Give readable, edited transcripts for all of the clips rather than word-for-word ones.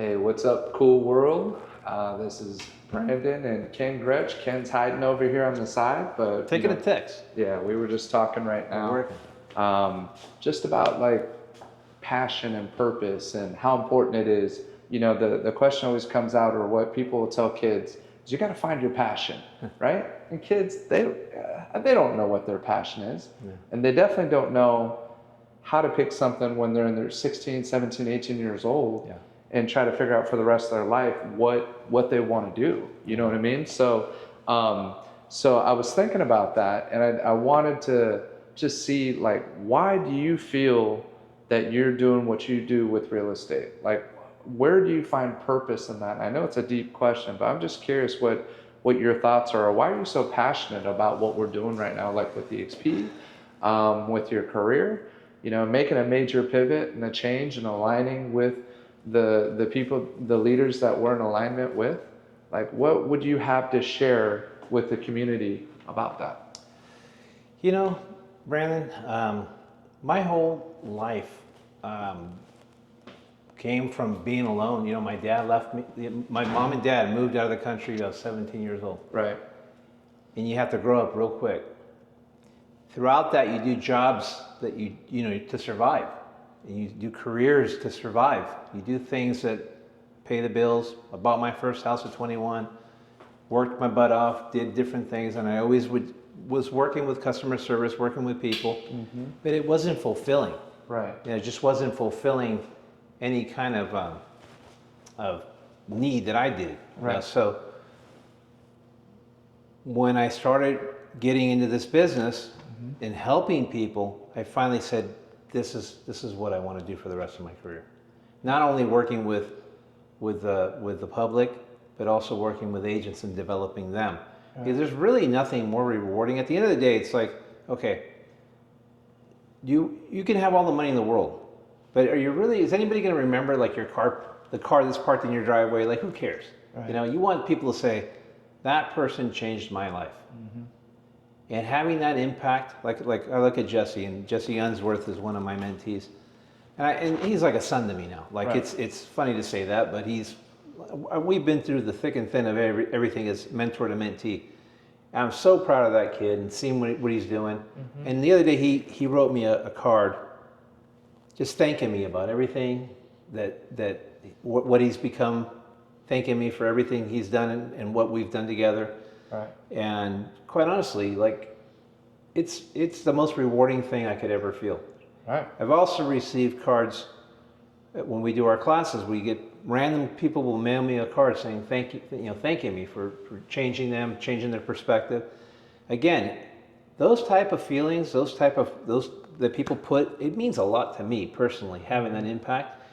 Hey, what's up, cool world? This is Brandon and Ken Grech. Ken's hiding over here on the side, but Taking a text. yeah, we were just talking right We're now, working. just about like passion and purpose and how important it is. The question always comes out, or what people will tell kids is, you got to find your passion, right? And kids, they don't know what their passion is, Yeah. and they definitely don't know how to pick something when they're in their 16, 17, 18 years old. Yeah. And try to figure out for the rest of their life what they want to do. You know what I mean? So I was thinking about that, and I wanted to just see, like, why do you feel that you're doing what you do with real estate? Like, where do you find purpose in that? I know it's a deep question, but I'm just curious what your thoughts are, or why are you so passionate about what we're doing right now, like with the EXP, with your career, making a major pivot and a change and aligning with the people, the leaders that we're in alignment with. Like, what would you have to share with the community about that? You know, Brandon, my whole life came from being alone. You know, my dad left me. My mom and dad moved out of the country when I was 17 years old. Right. And you have to grow up real quick. Throughout that, you do jobs that you know to survive. And you do careers to survive. You do things that pay the bills. I bought my first house at 21, worked my butt off, did different things, and I always was working with customer service, working with people, but it wasn't fulfilling. Right. It just wasn't fulfilling any kind of need that I did. Right. So when I started getting into this business and helping people, I finally said, this is what I want to do for the rest of my career. Not only working with the public, but also working with agents and developing them. Right. Because there's really nothing more rewarding. At the end of the day, it's like, okay, you can have all the money in the world, but is anybody going to remember, like, the car that's parked in your driveway? Like, who cares? Right. You want people to say, that person changed my life. And having that impact, like I look at Jesse, and Jesse Unsworth is one of my mentees, and he's like a son to me now. Like, right. it's funny to say that, but we've been through the thick and thin of everything as mentor to mentee. And I'm so proud of that kid and seeing what he's doing. And the other day he wrote me a card, just thanking me about everything what he's become, thanking me for everything he's done and what we've done together. Right. And quite honestly, like, it's the most rewarding thing I could ever feel. Right. I've also received cards when we do our classes. We get random people will mail me a card saying thank you, thanking me for changing their perspective. Again, those type of feelings, those that people put, it means a lot to me personally, having that impact.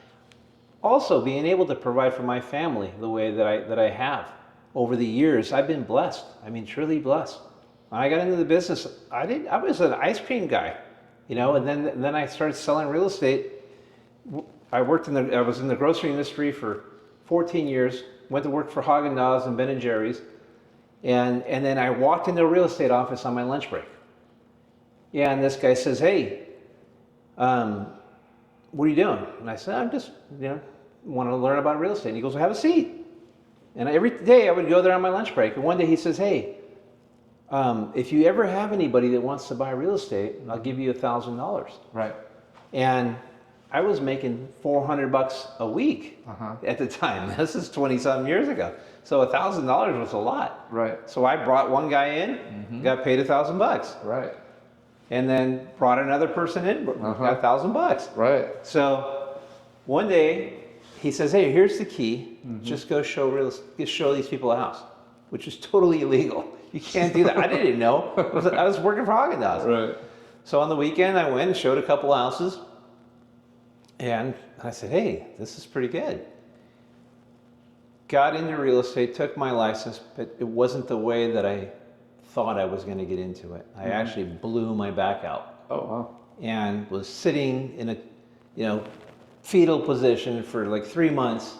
Also, being able to provide for my family the way that I have. Over the years, I've been blessed. I mean, truly blessed. When I got into the business, I was an ice cream guy, and then I started selling real estate. I was in the grocery industry for 14 years, went to work for Haagen-Dazs and Ben & Jerry's, and then I walked into a real estate office on my lunch break. Yeah, and this guy says, hey, what are you doing? And I said, I'm just, want to learn about real estate. And he goes, well, have a seat. And every day I would go there on my lunch break. And one day he says, hey, if you ever have anybody that wants to buy real estate, I'll give you $1,000. Right. And I was making $400 a week at the time. This is 20-something years ago. So $1,000 was a lot. Right. So I brought one guy in, got paid $1,000. Right. And then brought another person in, got $1,000. Right. So one day he says, hey, here's the key. Just go show these people a house, which is totally illegal. You can't do that. I didn't know. I was working for Haagen-Dazs. Right. So on the weekend, I went and showed a couple houses. And I said, hey, this is pretty good. Got into real estate, took my license, but it wasn't the way that I thought I was going to get into it. I actually blew my back out. Oh, wow. And was sitting in a, fetal position for like 3 months.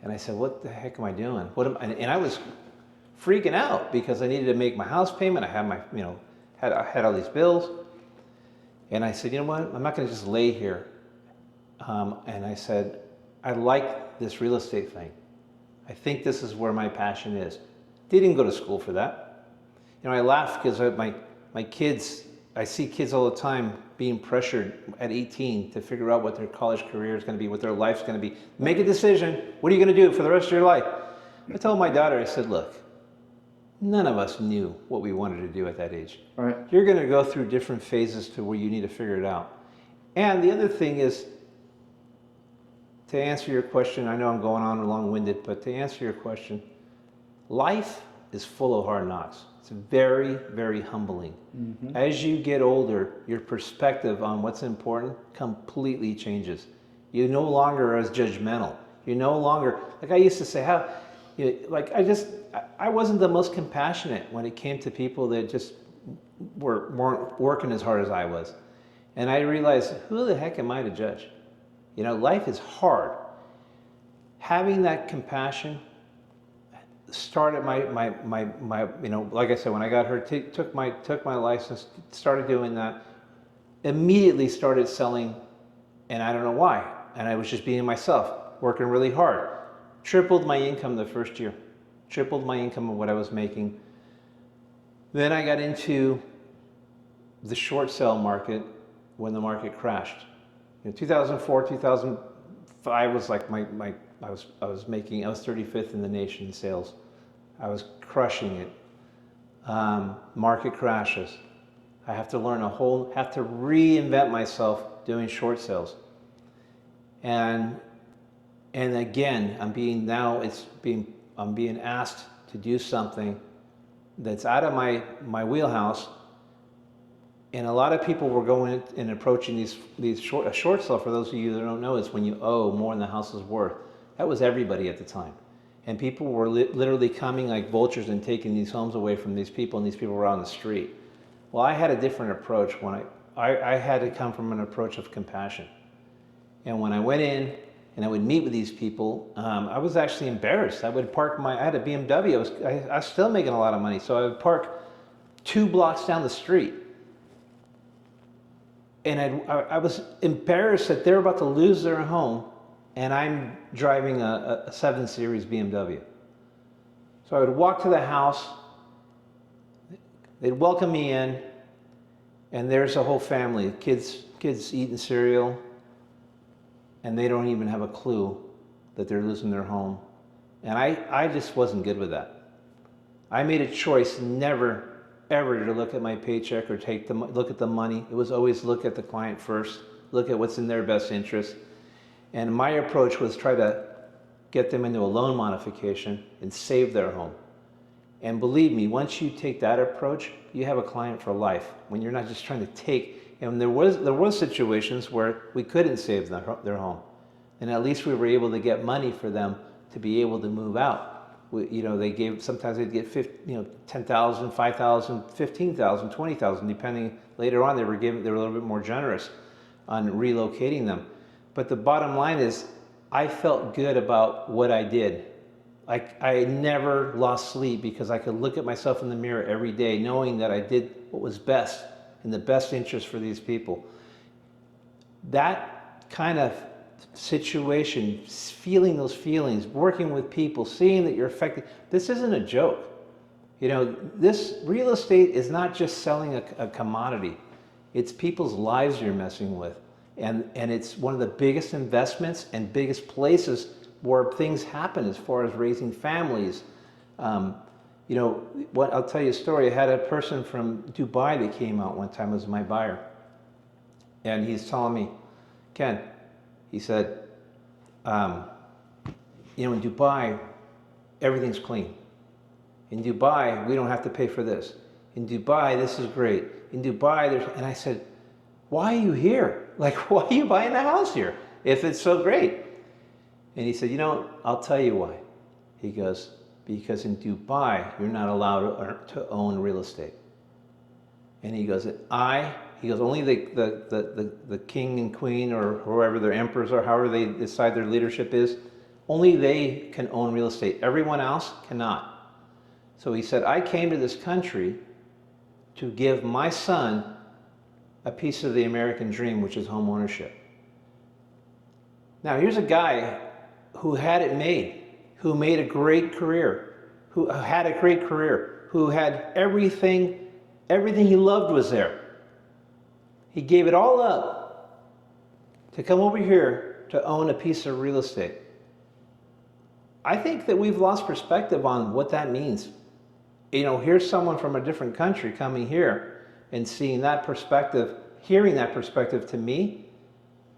And I said, what the heck am I doing? And I was freaking out because I needed to make my house payment. I had I had all these bills. And I said, you know what? I'm not going to just lay here. And I said, I like this real estate thing. I think this is where my passion is. Didn't go to school for that. You know, I laugh because my kids, I see kids all the time being pressured at 18 to figure out what their college career is going to be, what their life's going to be. Make a decision. What are you going to do for the rest of your life? I told my daughter, I said, look, none of us knew what we wanted to do at that age. Right. You're going to go through different phases to where you need to figure it out. And the other thing is, to answer your question, I know I'm going on long-winded, but to answer your question, life is full of hard knocks. It's very, very humbling. Mm-hmm. As you get older, your perspective on what's important completely changes. You no longer are as judgmental. You're no longer, like I used to say, I wasn't the most compassionate when it came to people that just weren't working as hard as I was. And I realized, who the heck am I to judge? You know, life is hard. Having that compassion started my you know, like I said, when I got hurt, took my license, started doing that, immediately started selling, and I don't know why. And I was just being myself, working really hard. Tripled my income the first year. Tripled my income of what I was making. Then I got into the short sale market when the market crashed. In 2004, 2005 was like I was 35th in the nation in sales. I was crushing it. Market crashes. I have to learn have to reinvent myself doing short sales. And again, I'm being asked to do something that's out of my wheelhouse. And a lot of people were going and approaching a short sale, for those of you that don't know, is when you owe more than the house is worth. That was everybody at the time. And people were literally coming like vultures and taking these homes away from these people, and these people were on the street. Well, I had a different approach. When I had to come from an approach of compassion. And when I went in and I would meet with these people, I was actually embarrassed. I would park I had a BMW. I was still making a lot of money, so I would park 2 blocks down the street. And I was embarrassed that they're about to lose their home, and I'm driving a 7 Series BMW. So I would walk to the house, they'd welcome me in, and there's a whole family, kids eating cereal, and they don't even have a clue that they're losing their home. And I just wasn't good with that. I made a choice never ever to look at my paycheck or look at the money. It was always look at the client first, look at what's in their best interest. And my approach was try to get them into a loan modification and save their home. And believe me, once you take that approach, you have a client for life. When you're not just trying to take, and there was situations where we couldn't save their home. And at least we were able to get money for them to be able to move out. Sometimes they'd get 10,000, 5,000, 15,000, 20,000, depending. Later on, they were a little bit more generous on relocating them. But the bottom line is, I felt good about what I did. I never lost sleep because I could look at myself in the mirror every day, knowing that I did what was best in the best interest for these people. That kind of situation, feeling those feelings, working with people, seeing that you're affected. This isn't a joke. You know, this real estate is not just selling a commodity. It's people's lives you're messing with. And it's one of the biggest investments and biggest places where things happen as far as raising families. I'll tell you a story. I had a person from Dubai that came out one time as my buyer. And he's telling me, Ken, he said, in Dubai, everything's clean. In Dubai, we don't have to pay for this. In Dubai, this is great. In Dubai, and I said, why are you here? Like, why are you buying a house here if it's so great? And he said, I'll tell you why. He goes, because in Dubai, you're not allowed to own real estate. And he goes, only the king and queen or whoever their emperors are, however they decide their leadership is, only they can own real estate. Everyone else cannot. So he said, I came to this country to give my son a piece of the American dream, which is home ownership. Now, here's a guy who had it made, who made a great career, who had a great career, who had everything he loved was there. He gave it all up to come over here to own a piece of real estate. I think that we've lost perspective on what that means. You know, here's someone from a different country coming here and seeing that perspective, hearing that perspective to me,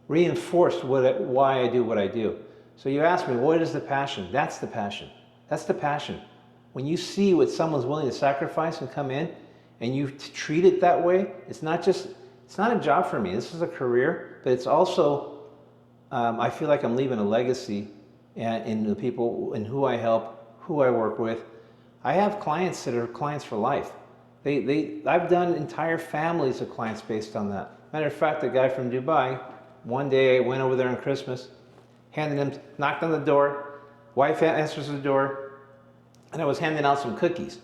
reinforced why I do what I do. So you ask me, what is the passion? That's the passion. That's the passion. When you see what someone's willing to sacrifice and come in, and you treat it that way, it's not a job for me. This is a career, but it's also, I feel like I'm leaving a legacy in the people and who I help, who I work with. I have clients that are clients for life. I've done entire families of clients based on that. Matter of fact, the guy from Dubai, one day I went over there on Christmas, handed him, knocked on the door, wife answers the door, and I was handing out some cookies.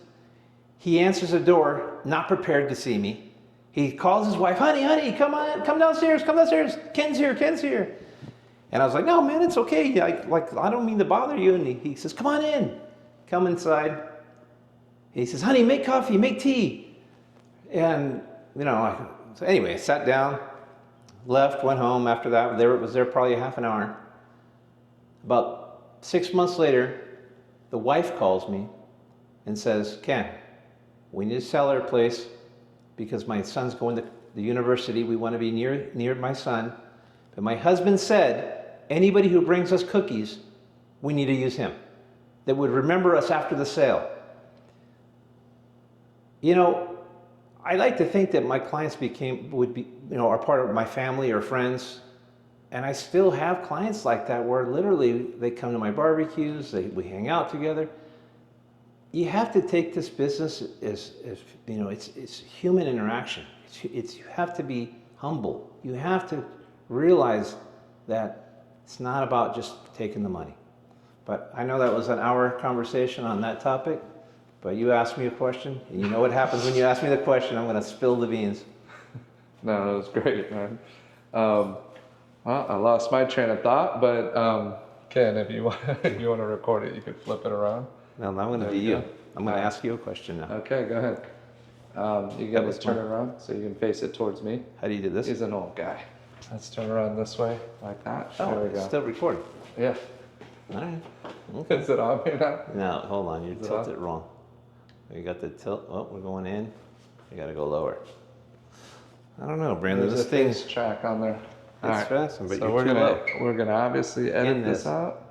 He answers the door, not prepared to see me. He calls his wife, honey, come on, come downstairs, Ken's here. And I was like, no, man, it's okay. I don't mean to bother you. And he says, come on in. Come inside. He says, honey, make coffee, make tea. And, so anyway, I sat down, left, went home. After that, was there probably a half an hour. About 6 months later, the wife calls me and says, Ken, we need to sell our place because my son's going to the university. We want to be near my son. But my husband said, anybody who brings us cookies, we need to use him. That would remember us after the sale. I like to think that my clients are part of my family or friends. And I still have clients like that where literally they come to my barbecues, we hang out together. You have to take this business as it's human interaction. You have to be humble. You have to realize that it's not about just taking the money. But I know that was an hour conversation on that topic, but you asked me a question, and you know what happens when you ask me the question, I'm going to spill the beans. No, that was great, man. Well, I lost my train of thought, but Ken, if you want to record it, you could flip it around. No, I'm going to be you. I'm going to ask you a question now. Okay, go ahead. You got to turn it around so you can face it towards me. How do you do this? He's an old guy. Let's turn around this way, like that. Oh, there we go. It's still recording. Yeah. All right. Okay. Is it on me now? No, hold on. You tilted it wrong. You got the tilt. Oh, we're going in. You got to go lower. I don't know, Brandon. There's this thing's track on there. It's faster, but so you're too low. we're gonna obviously edit this out.